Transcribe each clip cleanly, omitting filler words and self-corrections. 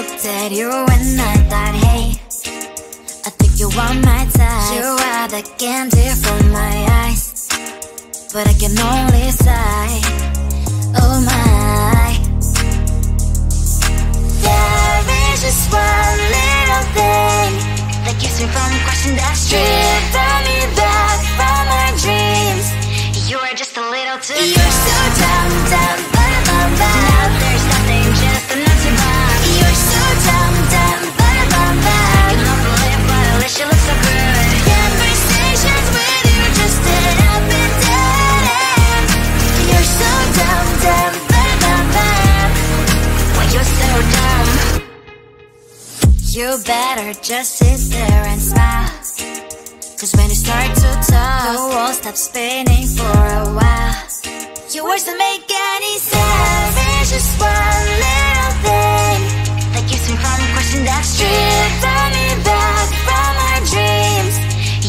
looked at you and I thought, hey, I think you want my type. You are the candy from my eyes, but I can only sigh. Oh my. There is just one little thing that keeps me from crossing that street. Turn me back from my dreams. You are just a little too close. You're so dumb, dumb, ba-da-bum-bum. Now there's nothing, just a naughty bomb. You're so dumb, dumb, ba-da-bum-bum. I cannot believe, but at least you look so good. Conversations with you just end up in dead ends. You're so dumb, dumb, ba-da-bum-bum. Why you're so dumb? You better just sit there and smile, 'cause when you start to talk, the world stops spinning for a while. Your words don't make any sense. There's just one little thing that keeps me from crossing that street. Turn me back from my dreams.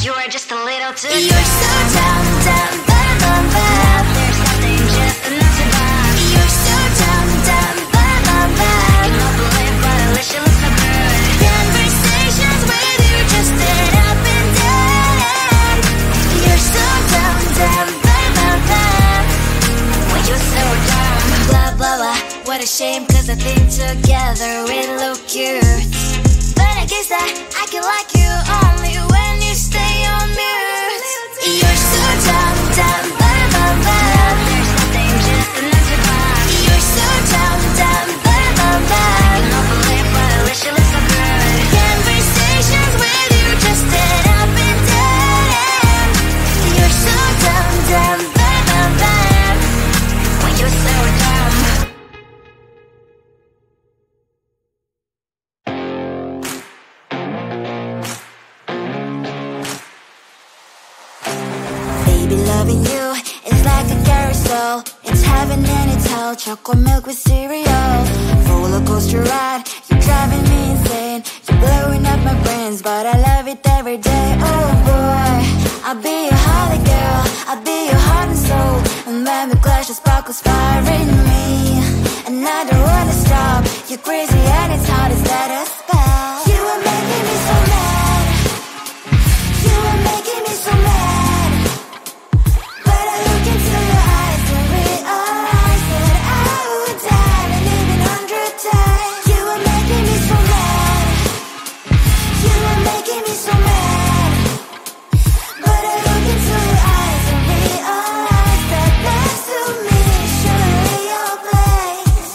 You are just a little too close. You're so dumb, dumb, ba-da-bum-bum. There's nothing, just a naughty bomb. You're so dumb, dumb, ba-da-bum-bum. I cannot believe, but at least you look so good. Conversations with you just end up in dead ends. You're so dumb, dumb, ba-da-bum-bum. Why you're so dumb? Blah, blah, blah. What a shame, 'cause I think together we look cute. But I guess that I can like you only when you stay on mute. You're so dumb, dumb, ba-da-bum-bum. There's nothing, just a naughty bomb. You're so dumb, dumb, ba-da-bum-bum. I cannot believe, but at least you look so good. Conversations with you just end up in dead ends. You're so dumb, dumb, ba-da-bum-bum. Why you're so dumb? Baby, loving you is like a carousel. It's heaven and it's hell. Chocolate milk with cereal. Roller coaster ride, you're driving me insane. You're blowing up my brains, but I love it every day. Oh boy, I'll be your holly girl, I'll be your heart and soul. And when we clash, the sparkles fire in me, and I don't wanna stop. You're crazy and it's hard to set a spell. You are making me so mad. You are making me so mad. But I look into your eyes and realize that I would die and even 100 times. You are making me so mad. You are making me so mad. But I look into your eyes and realize that next to me is surely your place.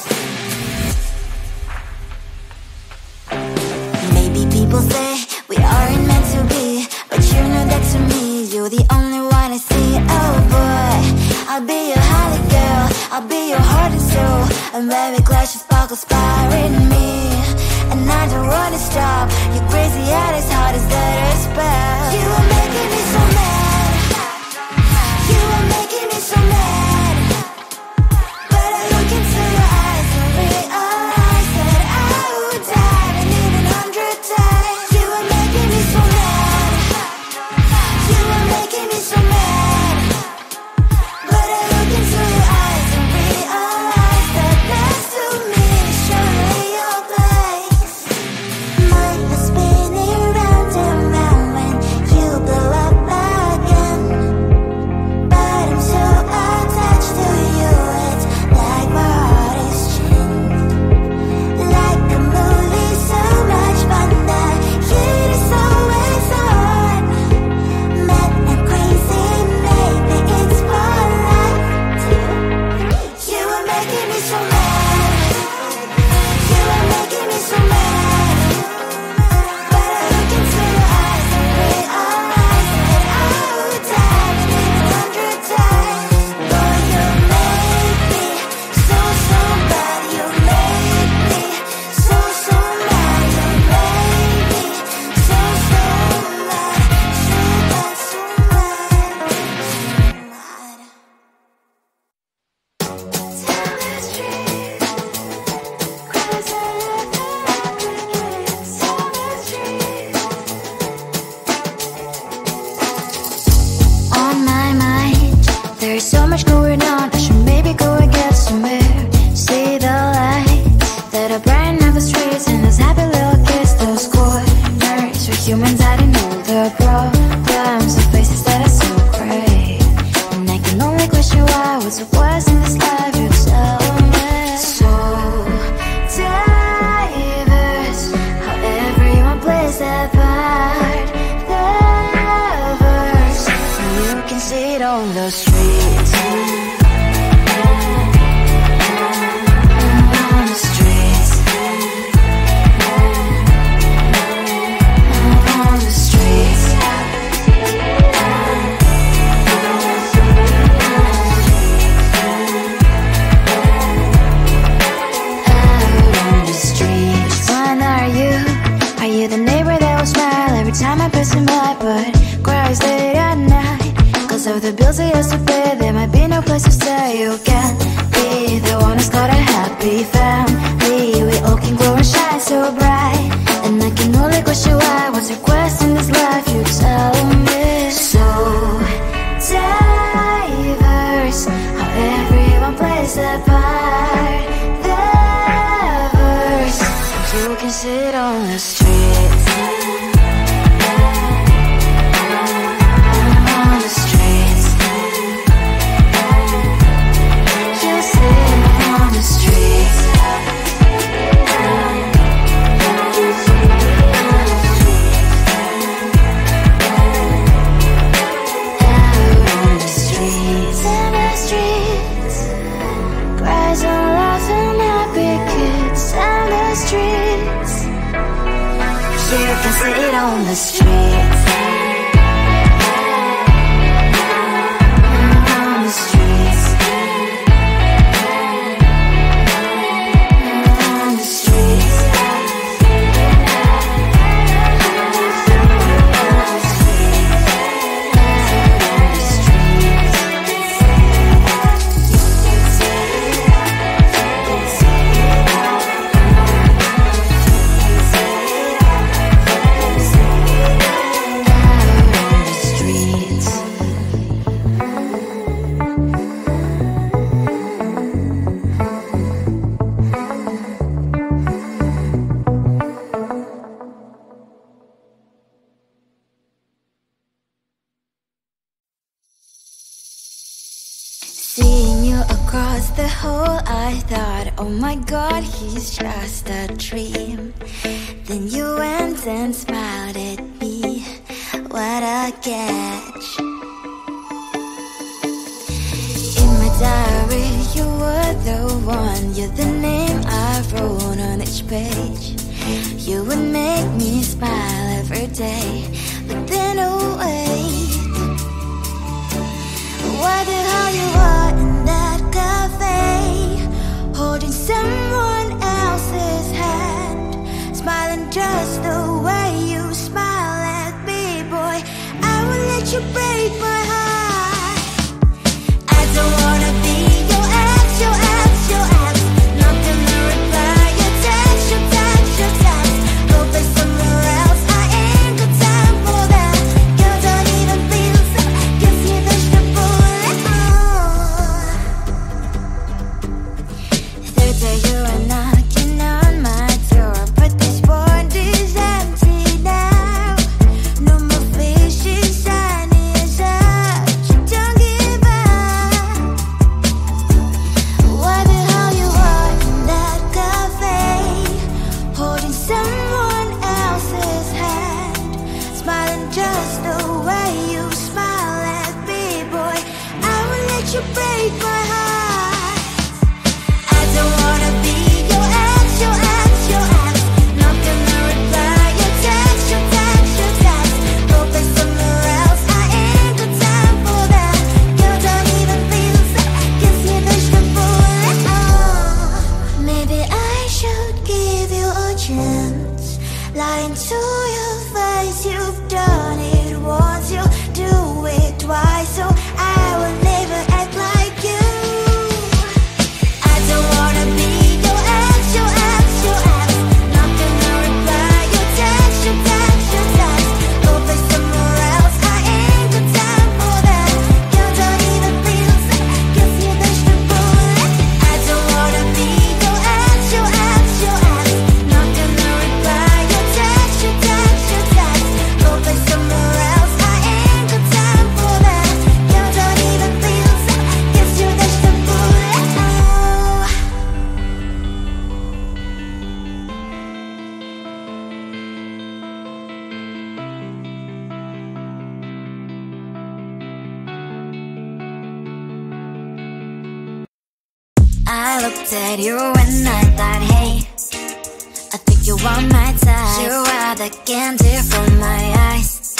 Maybe people say we aren't meant to be, but you know that to me, you're the only one I see. Oh boy, I'll be your holly girl, I'll be your heart and soul. And when we clash, the sparkles fire in me, and I don't wanna stop. You're crazy and as hard as that a spell. You are making me so mad. You are making me so mad. But I look into your eyes and realize that I would die and even 100 times. You are making me so mad. You are making me so mad. But I look into your eyes and realize that next to me is surely your place. Mind was spinning round and round when you blow up again. But I'm so attached to you, it's like my heart is chained. Like a movie, so much fun that heat is always on. Mad and crazy, maybe it's for life. You are making me so mad. You are making me so mad. But I look into your eyes and realize that I would die and even 100 times. Boy, you make me so, so bad. You make me so, so mad. You make me so, so mad. So bad, so mad, so mad. Tell the street, 'cause I love everything. Tell the street. On my mind, there's so much going on. I should maybe go and get somewhere. See the lights that are brighten up the streets, and the it on the streets. On the streets. On the streets. The neighbor that will smile every time I pass him by, but cries late at night. Cause of the bills I used to pay, there might be no place to stay. You can be the one who's got a happy family. We all can glow and shine so bright, and I can only question why. What's your quest in this life? You tell me. So diverse, how everyone plays their part. Their verse, you can sit on the street. Sit on the streets. On the streets. On the streets. Seeing you across the hall, I thought, oh my god, he's just a dream. Then you went and smiled at me. What a catch. In my diary, you were the one. You're the name I wrote on each page. You would make me smile every day. But then, oh wait, why the hell you are in that cafe, holding someone else's hand, smiling just the way you smile at me, boy. I will let you break my heart. I don't wanna be your ex, your ex, your ex. Not gonna reply your text, your text, your text. Go play somewhere else, I ain't got time for that. You don't even feel so, guess you dodged the bullet. Third day you are knocking on my door, but this board is empty now. No more fish is shiny as I. I looked at you and I thought, hey, I think you are my type. You are the candy from my eyes,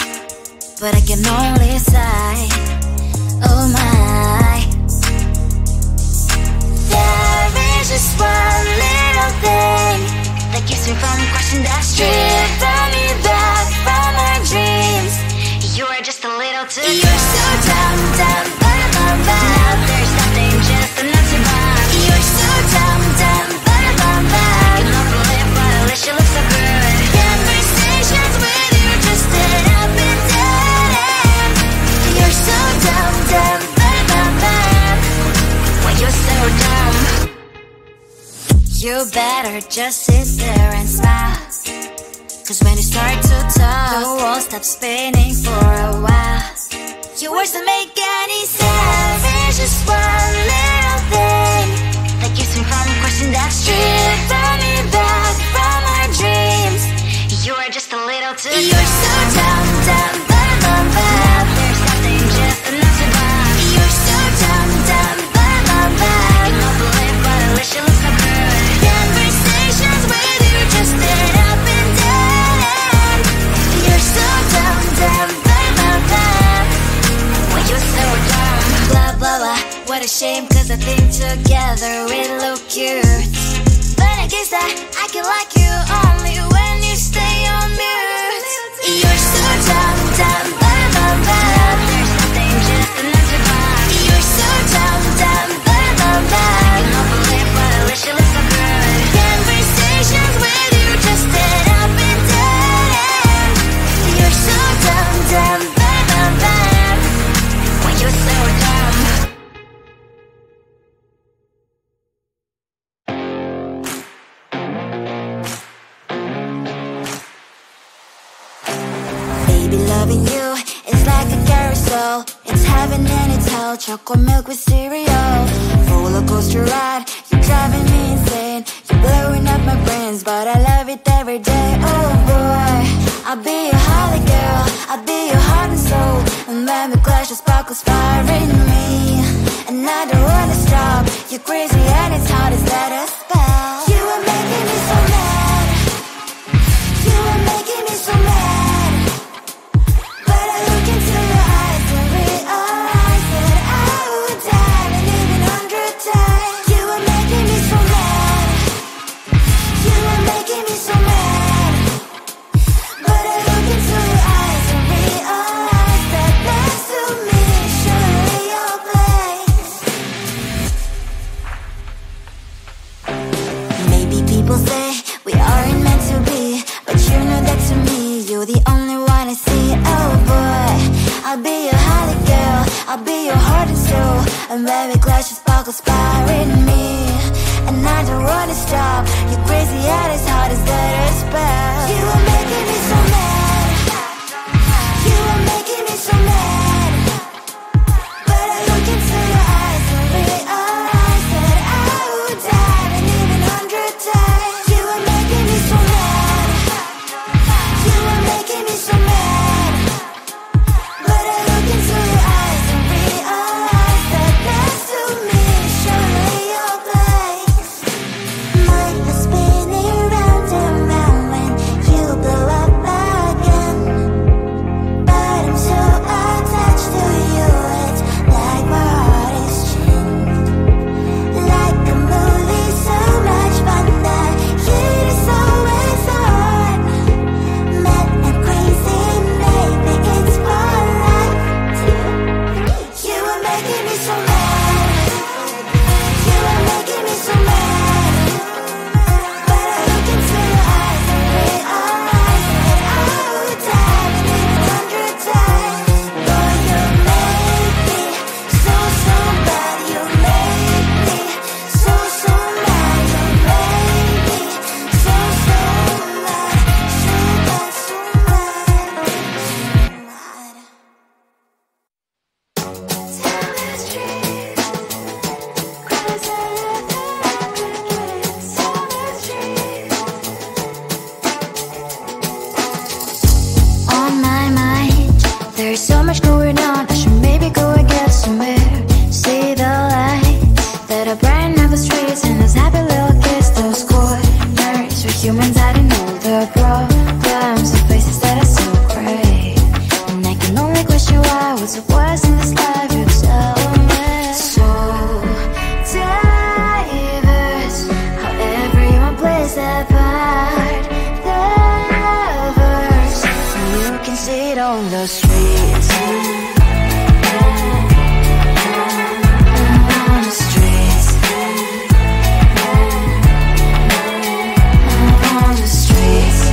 but I can only sigh, oh my. There is just one little thing that keeps me from crossing that street, drive me back from my dreams. You are just a little too good. You're so dumb, dumb, bum, bum, bum. Now there's nothing just enough to buy. You're so dumb, dumb, bum, bum, bum. You don't believe, but at least you look so good. Conversations with you just end up in dead end. You're so dumb, dumb, bum, bum, bum. Why you're so dumb? You better just sit there and smile, 'cause when you start to talk, the world stops spinning for a while. Your words don't make any sense. There's just one little thing that keeps me from crossing that street, turn me back from my dreams. You are just a little too good. You're so dumb, dumb, bum, bum, bum. There's nothing just enough to buy. You're so dumb, dumb, bum, bum, bum. You don't believe, but at least you look so good. Conversations with you just end up in dead end. You're so dumb, dumb, bum, bum, bum. Why you're so dumb? Blah, blah, blah. What a shame, 'cause I think together we look cute. But I guess that I can like you only when you stay on mute. You're so dumb, dumb, bum, bum, bum. There's nothing just enough to buy. You're so dumb, dumb, bum, bum, bum. You don't believe, but at least you look so good. Conversations with you just end up in dead end. You're so dumb, dumb, bum, bum, bum. Why you're so dumb? Baby, loving you is like a carousel. It's heaven and it's hell. Chocolate milk with cereal. Roller coaster ride, you're driving me insane. You're blowing up my brains, but I love it every day. Oh boy, I'll be your holly girl, I'll be your heart and soul. And when we clash, the sparkles fire in me, and I don't wanna stop. You're crazy and it's hard as let us spell. You are making me so mad. You are making me so mad. But I look into your eyes and realize that I would die and even 100 times. You are making me so mad. You are making me so mad. But I look into your eyes and realize that next to me is surely your place. Maybe people say we aren't meant to be, but you know that to me, you're the only one I see. Oh boy, I'll be your holly girl, I'll be your heart and soul. And when we clash, the sparkles fire in me, and I don't wanna stop. You're crazy and as hard as let her spell. You are making me so mad. You are making me so mad. But I look into your eyes and realize that I would die and even 100 times. You are making me so mad. You are making me so mad. But I look into your eyes and realize that next to me is surely your place. Mind is spinning round and round when you blow up again. But I'm so attached to you, it's like my heart is chained. Like a movie, so much fun that it is always on. Mad and crazy, maybe it's for life. 2, 3. You are making me so mad. You are making me so mad. But I look into your eyes and realize that I would die and even 100 times. Boy, you make me so, so bad. You make me so, so mad. You make me so, so mad. So bad, so mad, so mad. On my mind, there's so much going on. I should maybe go and get somewhere. See the lights that are brighten up the streets. in this life, you tell me. So diverse, how everyone plays their part. Their verse, and you can see it on the streets. On the streets. On the streets.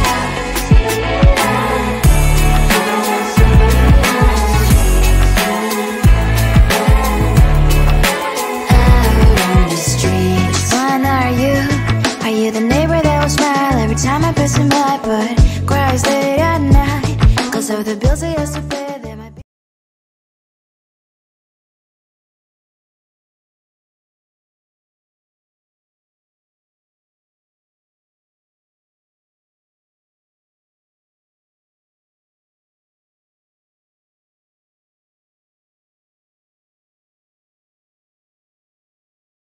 The neighbor that will smile every time I pass him by, but cries late at night 'cause of the bills he has to pay.